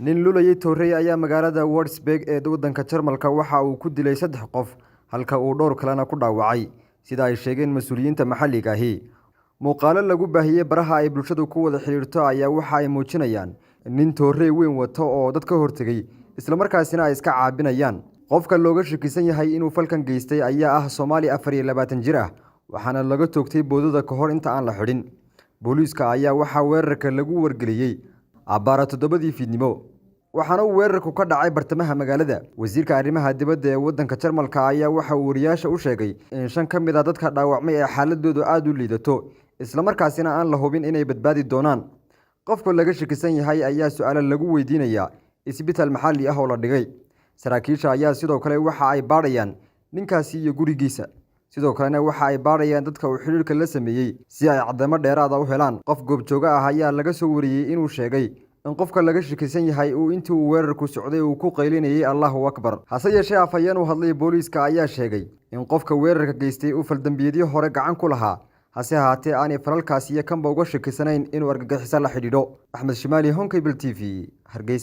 nin lulayay Toorey ayaa magaalada Wurzburg ee waddanka Jarmalka waxa uu ku dilay 3 qof halka uu dhowr kalena ku dhaawacay sida ay sheegeen mas'uuliyiinta maxalliga ahi. Muuqaalo lagu baahiyay baraha ay bulshadu ku wada xiriirto ayaa waxa ay muujinayaan nin Toorey weyn wato oo dadka hortagay isla markaasina ay iska caabinayaan. Qofka looga shakisan yahay inuu falkan geystay ayaa ah Soomaali 24 jir ah waxaana laga toogtay boodada ka hor inta aan la xidhin. Booliiska ayaa waxa weerarka lagu wargeliyay abbaara 7 fiidnimo waxaana uu weerarku ka dhacay bartamaha magaalada. Wasiirka arrimaha dibadda ee waddanka Jarmalka ayaa waxa uu wariyaasha u sheegay in 5 ka mid ah dadka dhaawacmay ee xaaladoodu aad u liidato isla markaasina aan la hubin inay badbaadi doonaan. Qofka laga shakisan yahay ayaa su'aalo lagu weydiinayaa isbitaal maxalli ah oo la dhigay. Saraakiisha ayaa sidoo kale waxa ay baadhayaan ninkaasi iyo gurigiisa. Sidoo kalena waxa ay baadhayaan dadka uu xiriirka la sameeyay si ay cadeymo dheeraad ah u helaan. Qof goobjooga ah ayaa laga soo wariyay inuu sheegay in qofka laga shakisan yahay uu intii uu weerarku socday uu ku qaylinayay Allahu Akbar. Hase yeeshee afhayeen u hadlay booliiska ayaa sheegay in qofka weerarka geystay uu faldambiyadii hore gacan ku lahaa hase ahaatee aanay falalkaasi iyo kanba uga shakisanayn inuu argagixiso la xidhiidho. Axmed Shimaali, Honkable TV, Hargeysa.